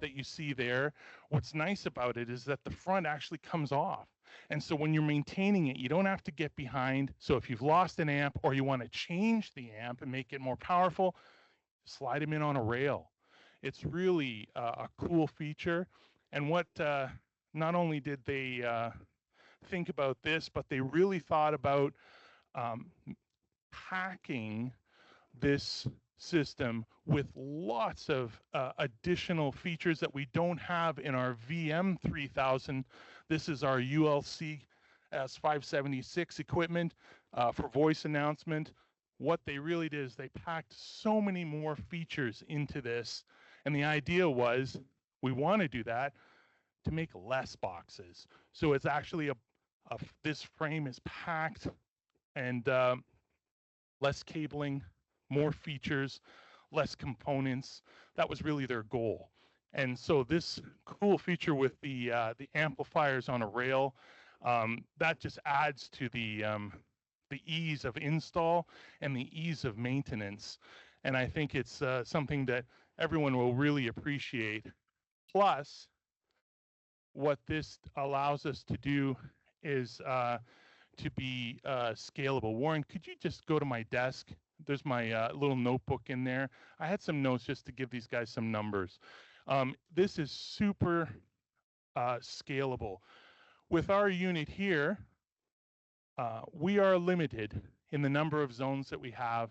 that you see there, what's nice about it is that the front actually comes off. And so when you're maintaining it, you don't have to get behind. So if you've lost an amp or you want to change the amp and make it more powerful, slide them in on a rail. It's really a cool feature. And what not only did they think about this, but they really thought about um, packing this system with lots of additional features that we don't have in our VM3000. This is our ULC S576 equipment for voice announcement. What they really did is they packed so many more features into this. And the idea was we want to do that to make less boxes. So it's actually this frame is packed and less cabling, more features, less components. That was really their goal. And so this cool feature with the amplifiers on a rail, that just adds to the ease of install and the ease of maintenance. And I think it's something that everyone will really appreciate. Plus, what this allows us to do is to be scalable. Warren, could you just go to my desk? There's my little notebook in there. I had some notes just to give these guys some numbers. This is super scalable. With our unit here, we are limited in the number of zones that we have,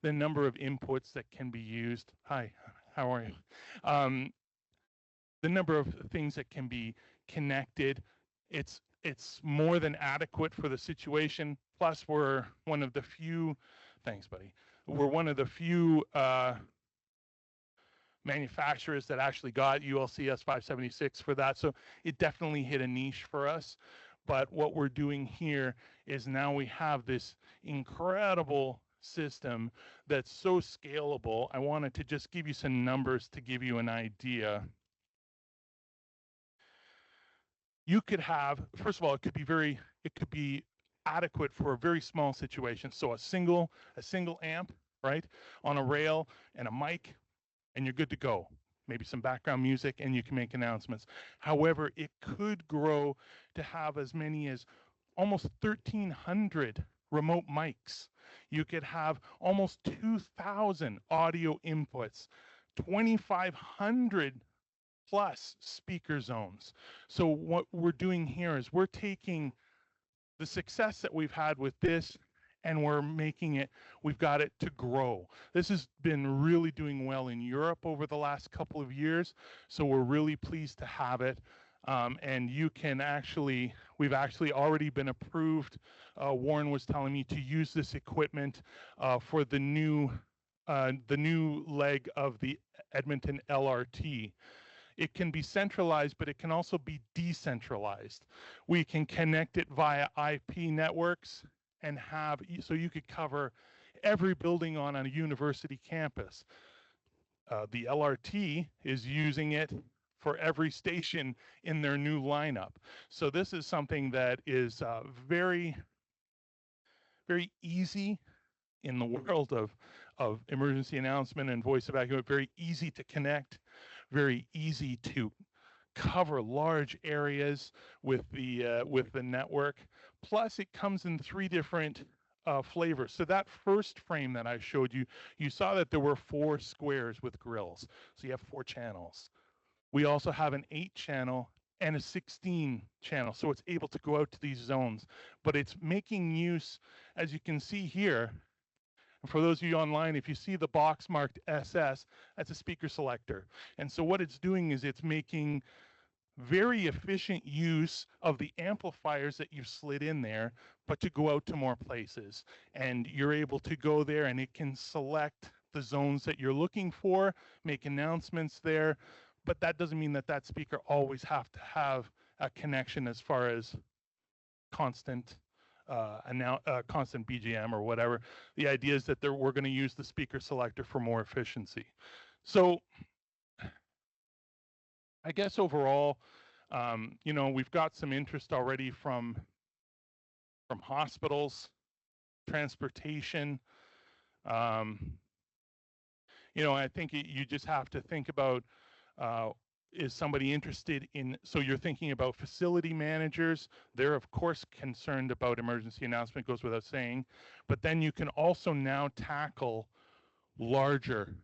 the number of inputs that can be used. Hi, how are you? The number of things that can be connected. It's more than adequate for the situation. Plus, we're one of the few, thanks, buddy. We're one of the few manufacturers that actually got ULCS 576 for that. So it definitely hit a niche for us. But what we're doing here is now we have this incredible system that's so scalable. I wanted to just give you some numbers to give you an idea. You could have, first of all, it could be adequate for a very small situation. So a single amp, right, on a rail and a mic, and you're good to go. Maybe some background music, and you can make announcements. However, it could grow to have as many as almost 1,300 remote mics. You could have almost 2,000 audio inputs, 2,500 plus speaker zones. So what we're doing here is we're taking the success that we've had with this and we've got it to grow. This has been really doing well in Europe over the last couple of years, so we're really pleased to have it. And we've actually already been approved. Warren was telling me to use this equipment for the new leg of the Edmonton LRT. It can be centralized, but it can also be decentralized. We can connect it via IP networks and so you could cover every building on a university campus. The LRT is using it for every station in their new lineup. So this is something that is very, very easy in the world of emergency announcement and voice evacuation, very easy to connect, very easy to cover large areas with the network. Plus, it comes in 3 different flavors. So that first frame that I showed you, you saw that there were 4 squares with grills. So you have 4 channels. We also have an 8-channel and a 16-channel, so it's able to go out to these zones. But it's making use, as you can see here, and for those of you online, if you see the box marked SS, that's a speaker selector. And so what it's doing is it's making very efficient use of the amplifiers that you've slid in there, but to go out to more places. And you're able to go there and it can select the zones that you're looking for, make announcements there, but that doesn't mean that that speaker always have to have a connection as far as constant constant BGM or whatever. The idea is that we're going to use the speaker selector for more efficiency. So I guess overall, we've got some interest already from hospitals, transportation. I think you just have to think about is somebody interested in, so you're thinking about facility managers. They're of course concerned about emergency announcement, goes without saying, but then you can also now tackle larger.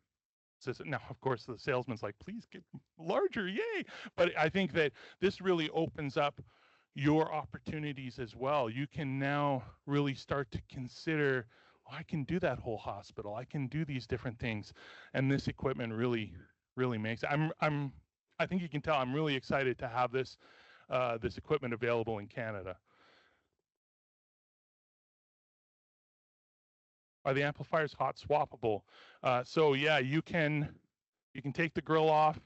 Now, of course, the salesman's like, please get larger, yay. But I think that this really opens up your opportunities as well. You can now really start to consider, oh, I can do that whole hospital. I can do these different things. And this equipment really makes it. I think you can tell I'm really excited to have this this equipment available in Canada. Are the amplifiers hot swappable? So yeah, you can take the grill off,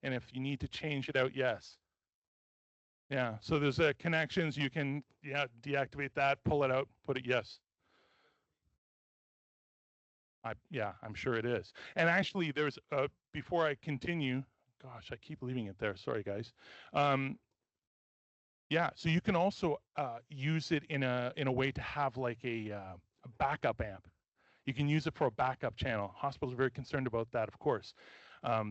and if you need to change it out, yes. Yeah, so there's connections. You can deactivate that, pull it out, put it, yes. I'm sure it is. And actually, there's before I continue, gosh, I keep leaving it there. Sorry, guys. Yeah, so you can also use it in a way to have like a backup amp. You can use it for a backup channel. Hospitals are very concerned about that, of course.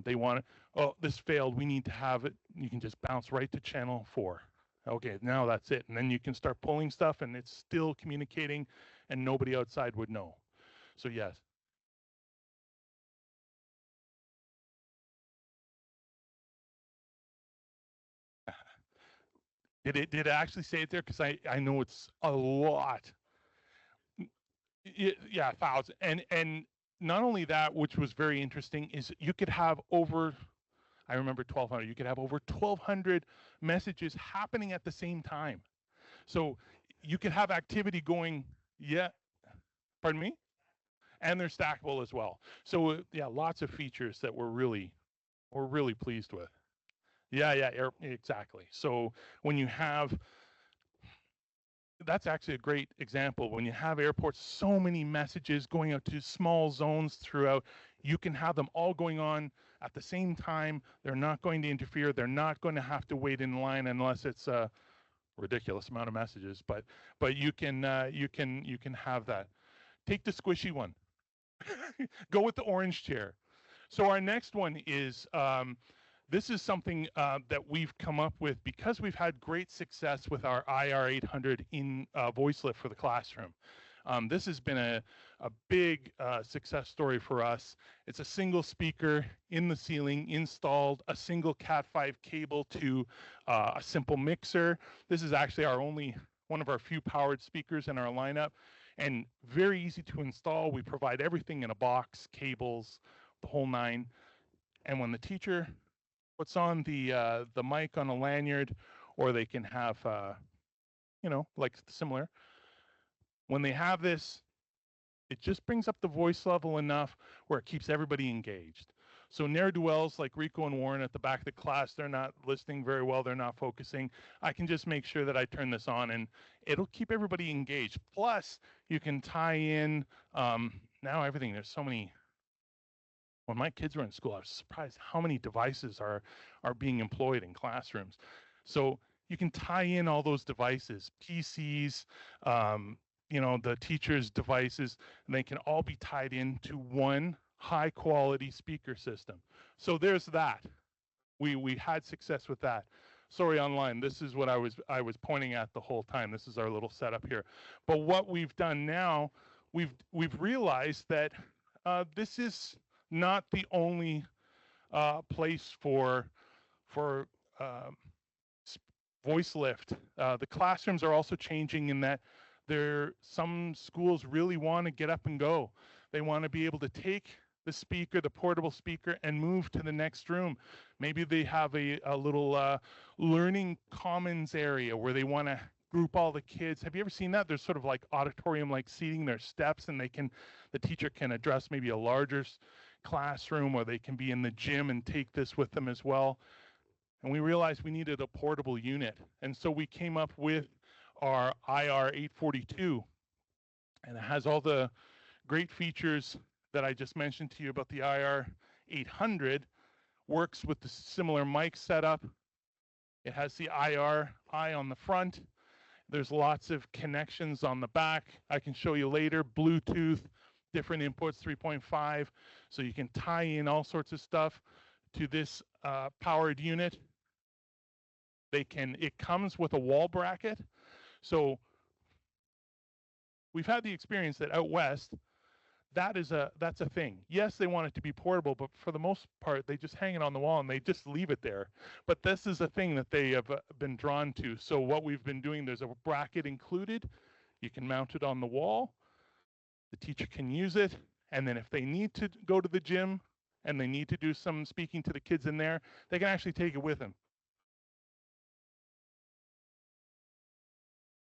They want it, oh, this failed, we need to have it. You can just bounce right to channel 4. Okay, now that's it. And then you can start pulling stuff and it's still communicating and nobody outside would know. So yes. Did it actually say it there? Because I know it's a lot. Yeah, 1,000. And not only that, which was very interesting, is you could have over, I remember 1,200. You could have over 1,200 messages happening at the same time. So you could have activity going. Yeah, pardon me. And they're stackable as well. So yeah, lots of features that we're really pleased with. Yeah, exactly. So when you have, that's actually a great example. When you have airports, so many messages going out to small zones throughout, you can have them all going on at the same time. They're not going to interfere. They're not going to have to wait in line unless it's a ridiculous amount of messages. But you can have that. Take the squishy one. Go with the orange chair. So our next one is this is something that we've come up with because we've had great success with our IR 800 in voice lift for the classroom. This has been a big success story for us. It's a single speaker in the ceiling installed, a single Cat5 cable to a simple mixer. This is actually one of our few powered speakers in our lineup, and very easy to install. We provide everything in a box, cables, the whole nine. And when the teacher puts on the mic on a lanyard, or they can have, like similar. When they have this, it just brings up the voice level enough where it keeps everybody engaged. So ne'er-do-wells like Rico and Warren at the back of the class, they're not listening very well, they're not focusing. I can just make sure that I turn this on and it'll keep everybody engaged. Plus, you can tie in now everything. There's so many. When my kids were in school, I was surprised how many devices are being employed in classrooms. So you can tie in all those devices, PCs, the teachers' devices, and they can all be tied into one high quality speaker system. So there's that. We had success with that. Sorry, online. This is what I was pointing at the whole time. This is our little setup here. But what we've done now, we've realized that this is not the only place for voice lift. The classrooms are also changing in that some schools really want to get up and go. They want to be able to take the speaker, the portable speaker, and move to the next room. Maybe they have a little learning commons area where they want to group all the kids. Have you ever seen that? There's sort of like auditorium-like seating. There's steps, and the teacher can address maybe a larger classroom, or they can be in the gym and take this with them as well. And we realized we needed a portable unit. And so we came up with our IR 842. And it has all the great features that I just mentioned to you about the IR 800. Works with the similar mic setup. It has the IR eye on the front. There's lots of connections on the back. I can show you later. Bluetooth, different inputs, 3.5. So you can tie in all sorts of stuff to this powered unit. It comes with a wall bracket. So we've had the experience that out west, that's a thing. Yes, they want it to be portable, but for the most part, they just hang it on the wall and they just leave it there. But this is a thing that they have been drawn to. So what we've been doing, there's a bracket included. You can mount it on the wall. The teacher can use it. And then if they need to go to the gym and they need to do some speaking to the kids in there, they can actually take it with them.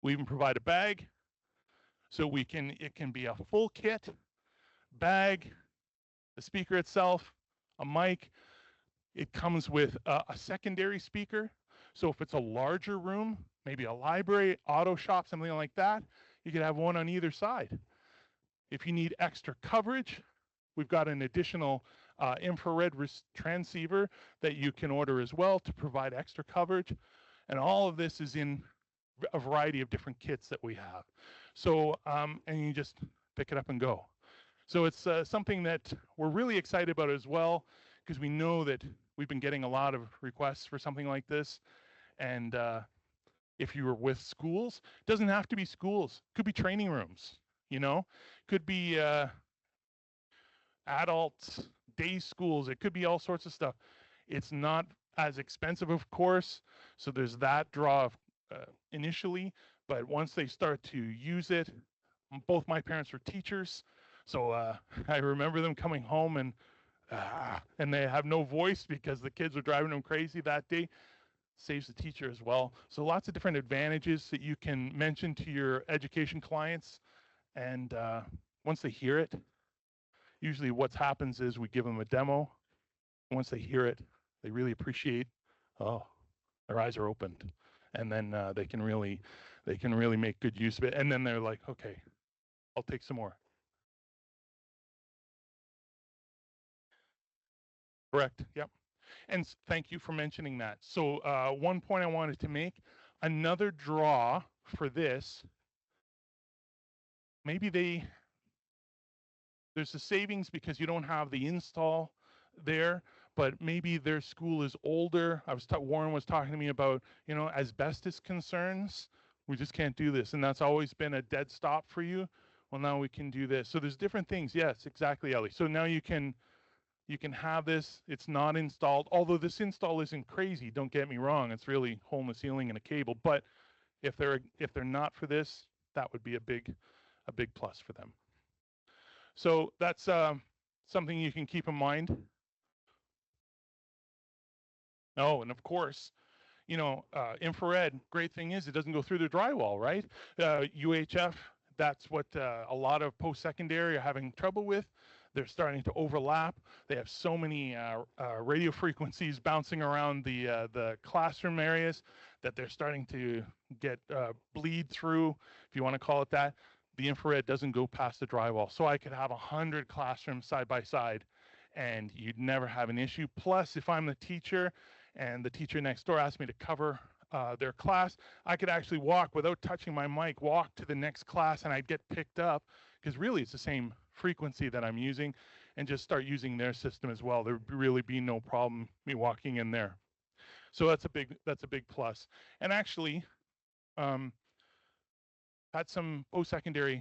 We even provide a bag. So it can be a full kit, bag, the speaker itself, a mic. It comes with a secondary speaker. So if it's a larger room, maybe a library, auto shop, something like that, you could have one on either side. If you need extra coverage, we've got an additional infrared transceiver that you can order as well to provide extra coverage. And all of this is in a variety of different kits that we have. So, and you just pick it up and go. So it's something that we're really excited about as well, because we know that we've been getting a lot of requests for something like this. And if you were with schools, it doesn't have to be schools. It could be training rooms, could be adults, day schools. It could be all sorts of stuff. It's not as expensive, of course. So there's that draw initially, but once they start to use it, both my parents were teachers. So I remember them coming home and they have no voice because the kids are driving them crazy that day. Saves the teacher as well. So lots of different advantages that you can mention to your education clients. And once they hear it, usually what happens is we give them a demo. Once they hear it, they really appreciate, their eyes are opened. And then they can really make good use of it. And then they're like, okay, I'll take some more. Correct. Yep. And thank you for mentioning that. So one point I wanted to make, another draw for this, maybe there's a savings because you don't have the install there, but maybe their school is older. Warren was talking to me about, asbestos concerns. We just can't do this. And that's always been a dead stop for you. Well, now we can do this. So there's different things. Yes, exactly, Ellie. So now you can have this. It's not installed, although this install isn't crazy. Don't get me wrong. It's really hole in the ceiling and a cable. But if they're not for this, that would be a big plus for them. So that's something you can keep in mind. Oh, and of course, infrared, great thing is it doesn't go through the drywall, right? UHF, that's what a lot of post-secondary are having trouble with. They're starting to overlap. They have so many radio frequencies bouncing around the classroom areas that they're starting to get bleed through, if you want to call it that. The infrared doesn't go past the drywall. So I could have 100 classrooms side by side and you'd never have an issue. Plus, if I'm the teacher and the teacher next door asks me to cover their class, I could actually walk without touching my mic, walk to the next class and I'd get picked up because really it's the same frequency that I'm using and just start using their system as well. There would really be no problem me walking in there. So that's a big plus. And actually, had some post-secondary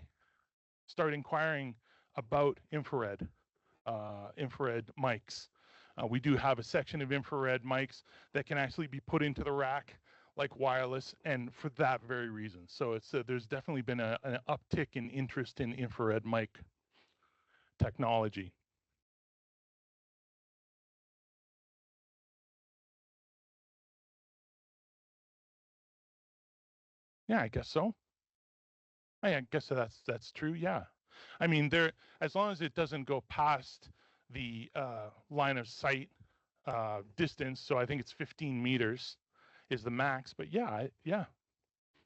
start inquiring about infrared mics. We do have a section of infrared mics that can actually be put into the rack like wireless, and for that very reason. So it's there's definitely been an uptick in interest in infrared mic technology. Yeah, I guess so. I guess that's true. Yeah, I mean, as long as it doesn't go past the line of sight distance. So I think it's 15 meters is the max. But yeah,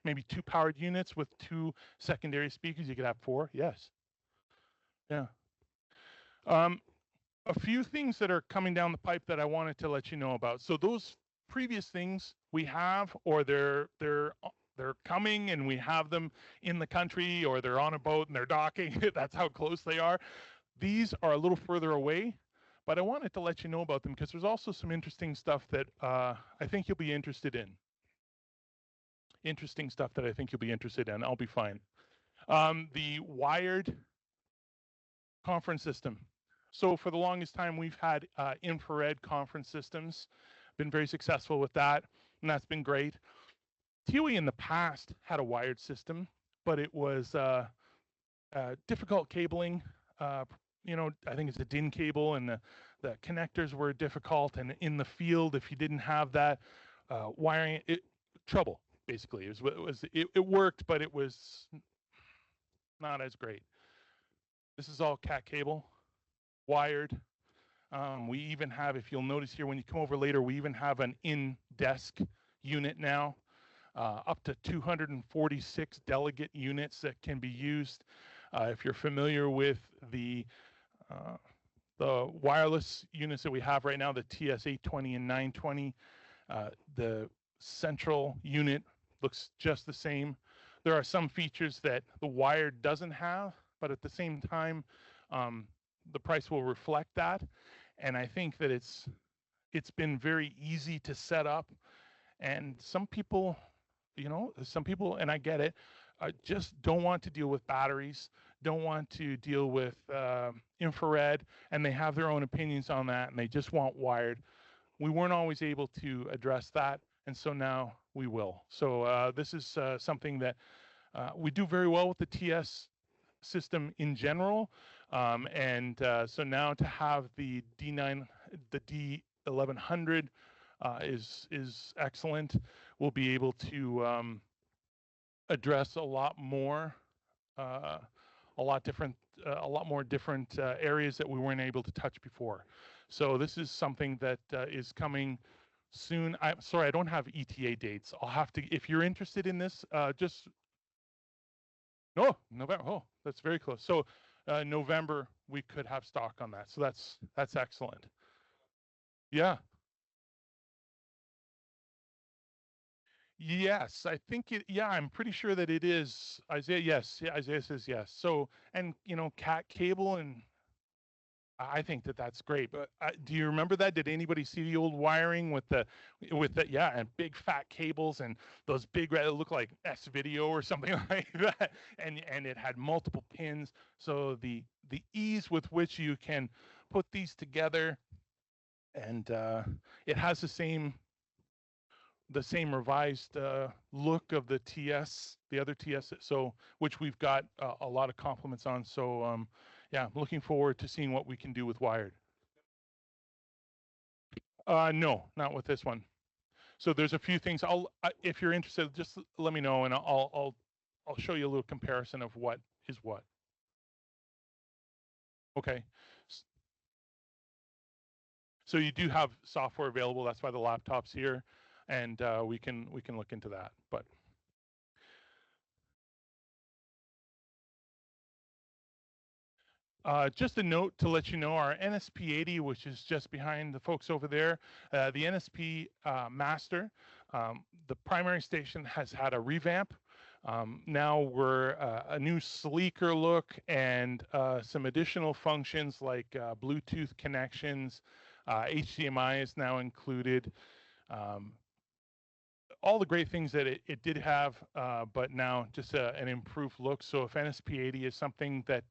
maybe 2 powered units with 2 secondary speakers. You could have 4. Yes. Yeah. A few things that are coming down the pipe that I wanted to let you know about. So those previous things we have, or they're coming and we have them in the country, or they're on a boat and they're docking. That's how close they are. These are a little further away, but I wanted to let you know about them because there's also some interesting stuff that I think you'll be interested in. Interesting stuff that I think you'll be interested in. I'll be fine. The wired conference system. So for the longest time, we've had infrared conference systems, been very successful with that, and that's been great. TOA in the past had a wired system, but it was difficult cabling. I think it's a DIN cable, and the connectors were difficult. And in the field, if you didn't have that wiring, trouble basically. It worked, but it was not as great. This is all cat cable, wired. We even have, if you'll notice here, when you come over later, we even have an in-desk unit now, up to 246 delegate units that can be used. If you're familiar with the wireless units that we have right now, the TS 820 and 920, the central unit looks just the same. There are some features that the wired doesn't have, but at the same time, the price will reflect that. And I think that it's been very easy to set up. And some people, and I get it, just don't want to deal with batteries, don't want to deal with infrared, and they have their own opinions on that, and they just want wired. We weren't always able to address that, and so now we will. So this is something that we do very well with the TS system in general, so now to have the D1100 is excellent. We'll be able to address a lot more different areas that we weren't able to touch before. So this is something that is coming soon. I'm sorry, I don't have ETA dates. I'll have to, if you're interested in this, November. Oh, that's very close. So November, we could have stock on that. So that's excellent. Yeah. Yes, I think I'm pretty sure that it is. Isaiah, yes. Yeah, Isaiah says yes. So, and cat cable, and I think that that's great. But do you remember that? Did anybody see the old wiring with the and big fat cables and those big red, it looked like S video or something like that, and it had multiple pins. So the ease with which you can put these together, and it has the same revised look of the TS, the other TS, so which we've got a lot of compliments on. So yeah, I'm looking forward to seeing what we can do with wired. No, not with this one. So there's a few things. If you're interested, just let me know, and I'll show you a little comparison of what is what. Okay. So you do have software available. That's why the laptop's here, and we can look into that. But just a note to let you know, our NSP80, which is just behind the folks over there, the NSP Master, the primary station has had a revamp. Now we're a new sleeker look and some additional functions like Bluetooth connections, HDMI is now included. All the great things that it did have, but now just an improved look. So if NSP80 is something that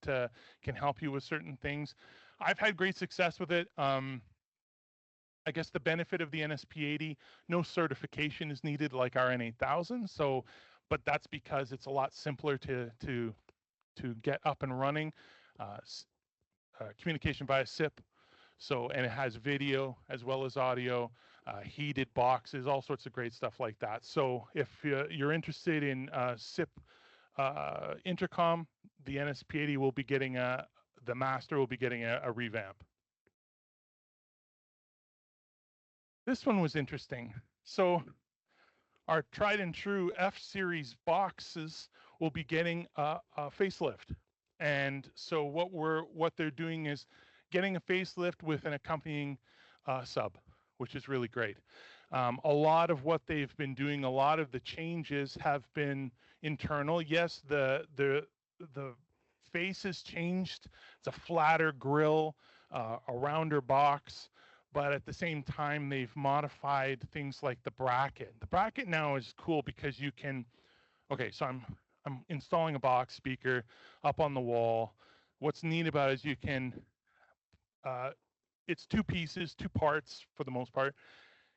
can help you with certain things, I've had great success with it. I guess the benefit of the NSP80, no certification is needed like our N8000. So, but that's because it's a lot simpler to get up and running. Communication via SIP. So, and it has video as well as audio, heated boxes, all sorts of great stuff like that. So if you're interested in SIP intercom, the NSP80 will be getting the Master will be getting a revamp. This one was interesting. So our tried and true F-Series boxes will be getting a facelift. And so what they're doing is getting a facelift with an accompanying sub, which is really great. A lot of what they've been doing, a lot of the changes have been internal. Yes, the face has changed. It's a flatter grill. a rounder box, but at the same time, they've modified things like the bracket. The bracket now is cool because you can, okay, so I'm installing a box speaker up on the wall. What's neat about it is you can, it's two pieces, two parts for the most part.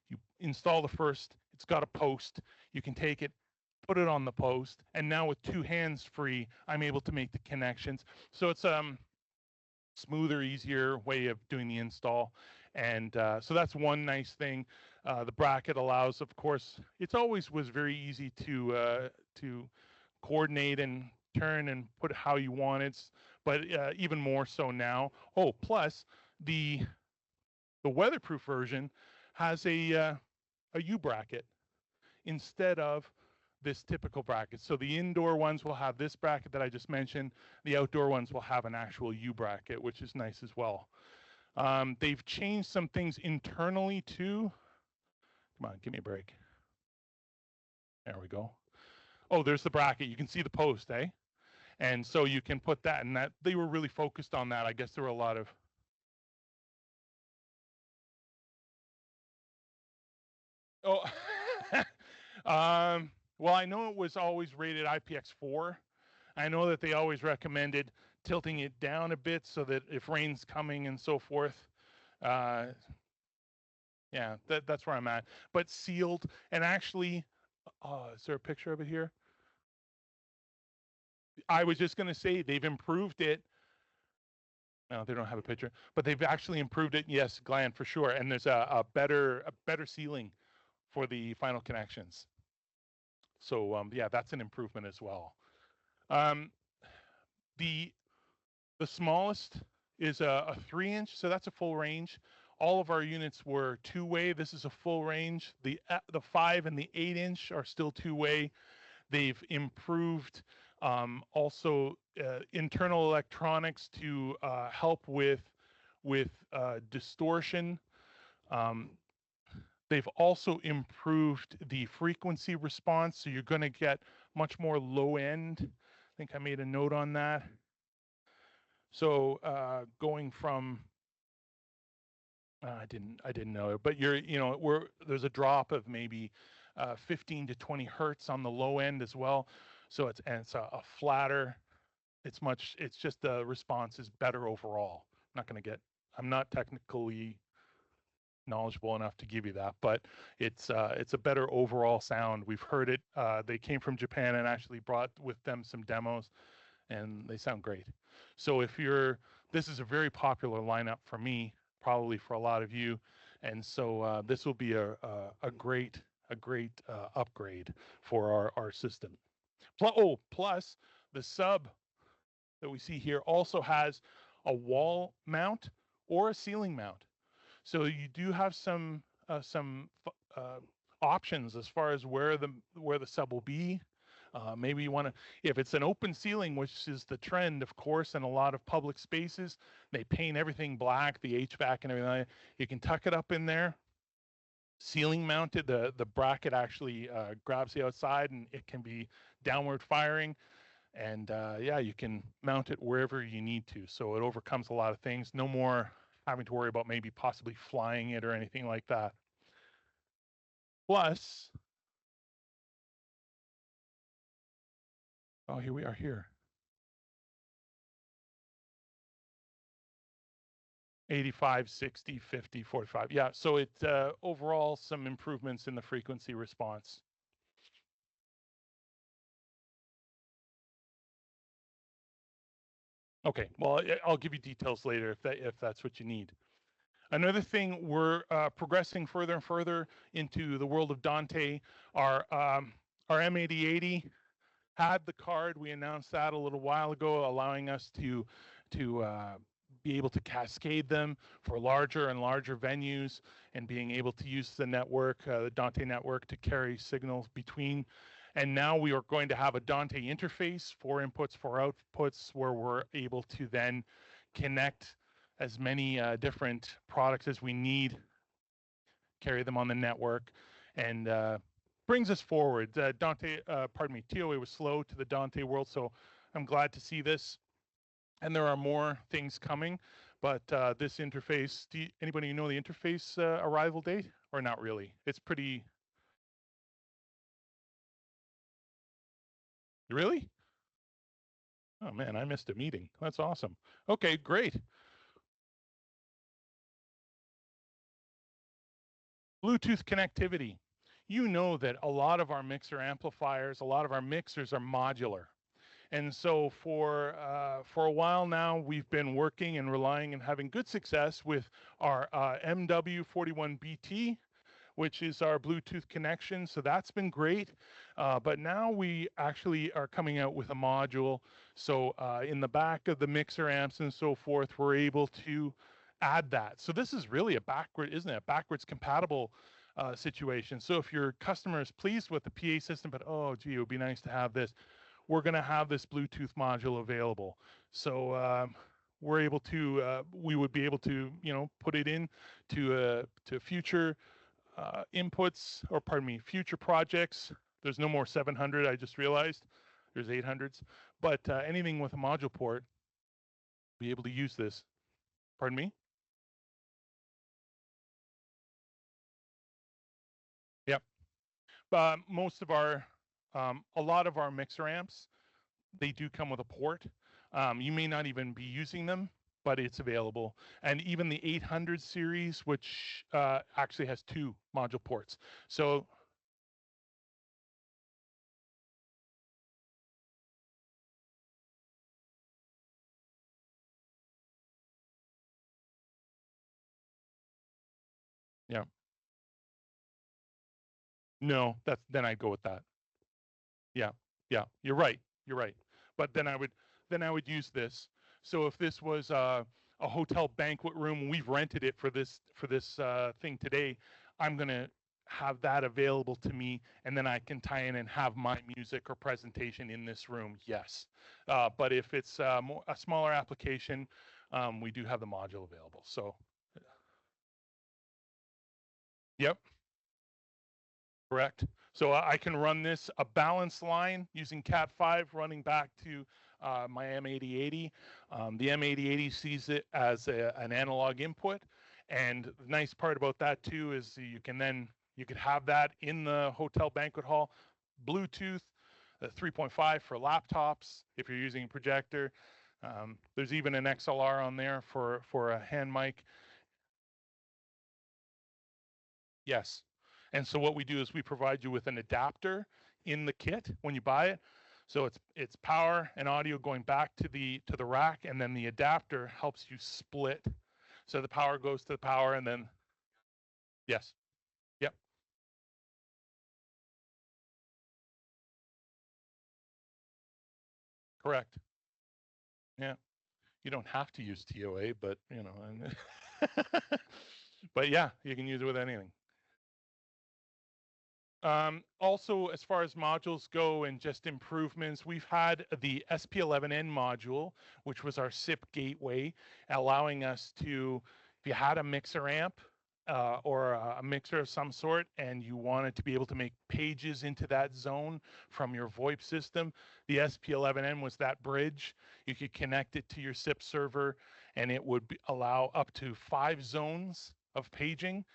You install the first, it's got a post. You can take it, put it on the post, and now with two hands free, I'm able to make the connections. So it's smoother, easier way of doing the install. And so that's one nice thing. The bracket allows, of course, it's always was very easy to coordinate and turn and put how you wanted, but even more so now. Oh, plus the weatherproof version has a U bracket instead of this typical bracket. So the indoor ones will have this bracket that I just mentioned. The outdoor ones will have an actual U bracket, which is nice as well. They've changed some things internally too. Come on, give me a break. There we go. Oh, there's the bracket. You can see the post, eh? And so you can put that, and that they were really focused on that. I guess there were a lot of. Oh, well, I know it was always rated IPX4. I know that they always recommended tilting it down a bit so that if rain's coming and so forth, uh, yeah, that's where I'm at. But sealed, and actually, is there a picture of it here? I was just going to say they've improved it. No, they don't have a picture, but they've actually improved it. Yes, Glenn, for sure. And there's a better sealing for the final connections. So yeah, that's an improvement as well. Um, the smallest is a 3-inch, so that's a full range. All of our units were two-way. This is a full range. The 5 and the 8-inch are still two-way. They've improved also internal electronics to help with distortion. They've also improved the frequency response, so you're going to get much more low end. I think I made a note on that. So going from I didn't know it, but there's a drop of maybe 15 to 20 hertz on the low end as well. So it's a flatter. It's just the response is better overall. I'm not technically knowledgeable enough to give you that, but it's a better overall sound. We've heard it. They came from Japan and actually brought with them some demos, and they sound great. So this is a very popular lineup for me, probably for a lot of you, and so this will be a great upgrade for our system. Plus the sub that we see here also has a wall mount or a ceiling mount. So you do have some options as far as where the sub will be. Maybe you want to, if it's an open ceiling, which is the trend, of course, in a lot of public spaces, they paint everything black, the HVAC and everything. You can tuck it up in there. Ceiling mounted, the bracket actually grabs the outside, and it can be downward firing. And yeah, you can mount it wherever you need to. So it overcomes a lot of things. No more having to worry about maybe possibly flying it or anything like that. Plus, oh, here we are here. 85, 60, 50, 45. Yeah, so it overall some improvements in the frequency response. Okay, well, I'll give you details later if that's what you need. Another thing, we're progressing further and further into the world of Dante. Our M8080 had the card. We announced that a little while ago, allowing us to be able to cascade them for larger and larger venues, and being able to use the network, the Dante network, to carry signals between. And now we are going to have a Dante interface, 4 inputs, 4 outputs, where we're able to then connect as many different products as we need, carry them on the network, and brings us forward. TOA was slow to the Dante world, so I'm glad to see this. And there are more things coming, But this interface, anybody know the interface arrival date or not really? It's pretty. Really? Oh man, I missed a meeting. That's awesome. Okay, great. Bluetooth connectivity. You know that a lot of our mixer amplifiers, a lot of our mixers are modular. And so for a while now, we've been working and relying and having good success with our MW41BT, which is our Bluetooth connection. So that's been great. But now we actually are coming out with a module. So in the back of the mixer amps and so forth, we're able to add that. So this is really a backward, isn't it? A backwards compatible situation. So if your customer is pleased with the PA system, but oh, gee, it would be nice to have this, we're going to have this Bluetooth module available. So we're able to, we would be able to, put it in to future inputs, or pardon me, future projects. There's no more 700, I just realized. There's 800s. But anything with a module port, be able to use this. Pardon me? Yep. Most of our, a lot of our mixer amps, they do come with a port. You may not even be using them, but it's available. And even the 800 series, which actually has 2 module ports. So yeah, no, then I'd go with that. Yeah, yeah, you're right. You're right. But then I would use this. So if this was a hotel banquet room, we've rented it for this thing today. I'm gonna have that available to me, and then I can tie in and have my music or presentation in this room. Yes, but if it's a smaller application, we do have the module available. So, yep. Correct. So I can run this a balanced line using Cat5 running back to my M8080. The M8080 sees it as an analog input. And the nice part about that too is you could have that in the hotel banquet hall, Bluetooth, 3.5 for laptops if you're using a projector. There's even an XLR on there for a hand mic. Yes. And so what we do is we provide you with an adapter in the kit when you buy it. So it's power and audio going back to the rack, and then the adapter helps you split. So the power goes to the power, and then yes. Yep. Correct. Yeah. You don't have to use TOA, but but yeah, you can use it with anything. Also, as far as modules go and just improvements, we've had the SP11N module, which was our SIP gateway, allowing us to, if you had a mixer amp or a mixer of some sort, and you wanted to be able to make pages into that zone from your VoIP system, the SP11N was that bridge. You could connect it to your SIP server, and it would allow up to 5 zones of paging,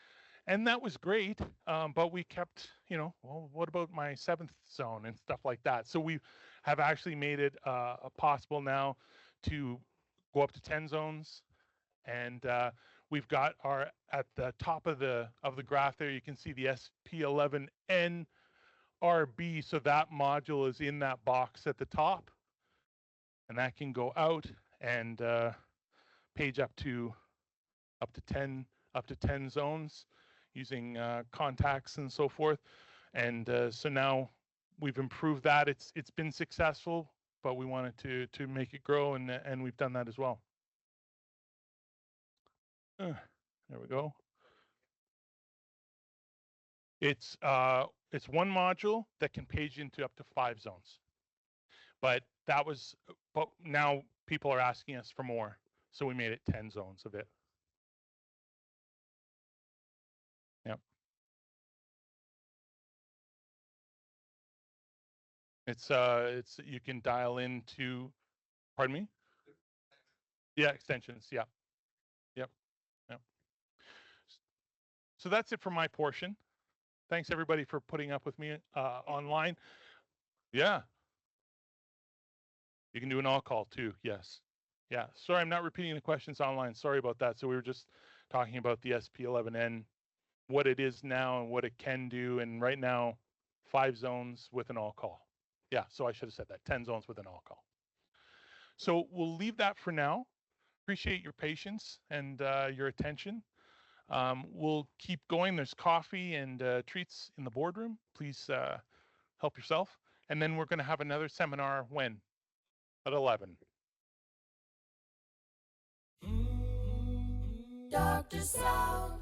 and that was great. But we kept, well, what about my 7th zone and stuff like that? So we have actually made it possible now to go up to 10 zones, and we've got our, at the top of the graph there, you can see the SP11N RB. So that module is in that box at the top, and that can go out and page up to 10 zones using contacts and so forth. And so now we've improved that. It's been successful, but we wanted to make it grow, and we've done that as well. There we go. It's one module that can page into up to 5 zones. But now people are asking us for more, so we made it 10 zones of it. Yep. It's you can dial into, pardon me? Yeah, extensions, yeah. So that's it for my portion. Thanks everybody for putting up with me online. Yeah, you can do an all call too. Yes. Yeah. Sorry, I'm not repeating the questions online. Sorry about that. So we were just talking about the SP11N, what it is now and what it can do. And right now, 5 zones with an all call. Yeah. So I should have said that 10 zones with an all call. So we'll leave that for now. Appreciate your patience and your attention. We'll keep going. There's coffee and treats in the boardroom. Please help yourself. And then we're going to have another seminar when? At 11. Dr. Sound.